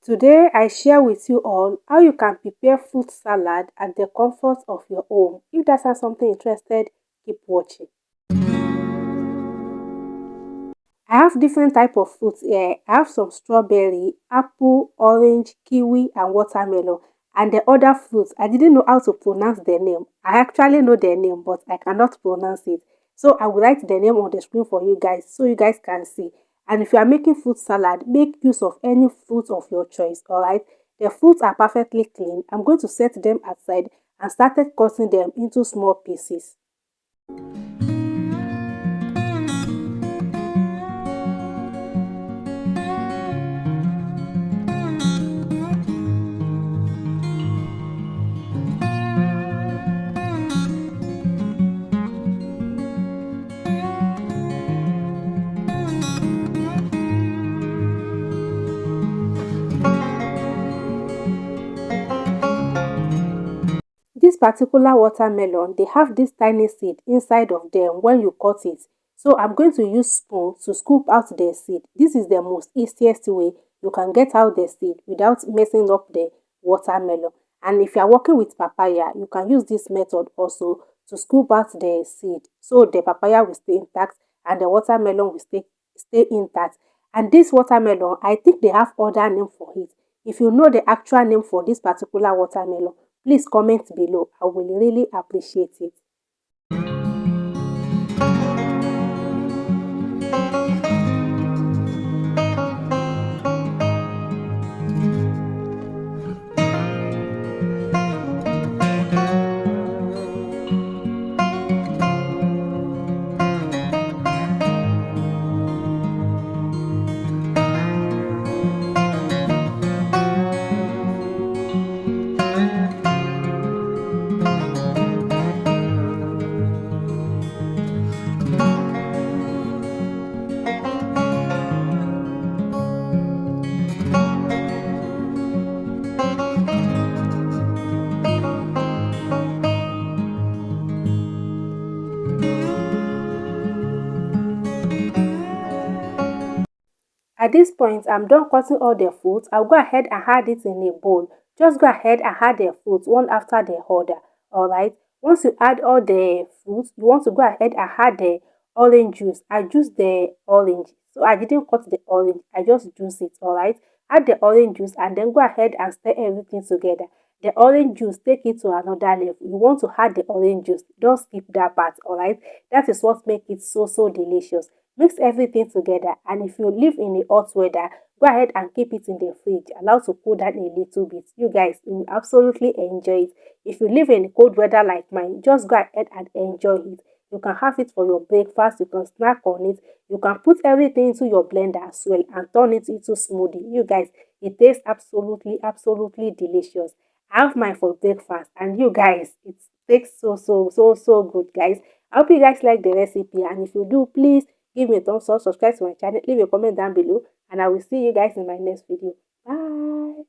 Today, I share with you all how you can prepare fruit salad at the comfort of your home. If that sounds something interested, keep watching. I have different type of fruits here. I have some strawberry, apple, orange, kiwi, and watermelon. And the other fruits, I didn't know how to pronounce their name. I actually know their name, but I cannot pronounce it. So I will write the name on the screen for you guys so you guys can see. And if you are making fruit salad, make use of any fruit of your choice, alright? The fruits are perfectly clean. I'm going to set them aside and started cutting them into small pieces. This particular watermelon, they have this tiny seed inside of them when you cut it. So I'm going to use spoon to scoop out the seed. This is the most easiest way you can get out the seed without messing up the watermelon. And if you are working with papaya, you can use this method also to scoop out the seed. So the papaya will stay intact and the watermelon will stay intact. And this watermelon, I think they have other name for it. If you know the actual name for this particular watermelon, please comment below. I will really appreciate it. At this point, I'm done cutting all the fruits. I'll go ahead and add it in a bowl. Just go ahead and add the fruits one after the other. Alright. Once you add all the fruits, you want to go ahead and add the orange juice. I juice the orange. So I didn't cut the orange. I just juice it. Alright. Add the orange juice and then go ahead and stir everything together. The orange juice, take it to another level. You want to add the orange juice. Don't skip that part. Alright. That is what makes it so delicious. Mix everything together, and if you live in a hot weather, go ahead and keep it in the fridge. Allow to cool down a little bit. You guys will absolutely enjoy it. If you live in cold weather like mine, just go ahead and enjoy it. You can have it for your breakfast, you can snack on it, you can put everything into your blender as well and turn it into smoothie. You guys, it tastes absolutely delicious. I have mine for breakfast, and you guys, it tastes so good, guys. I hope you guys like the recipe, and if you do, please give me a thumbs up, subscribe to my channel, leave a comment down below, and I will see you guys in my next video. Bye.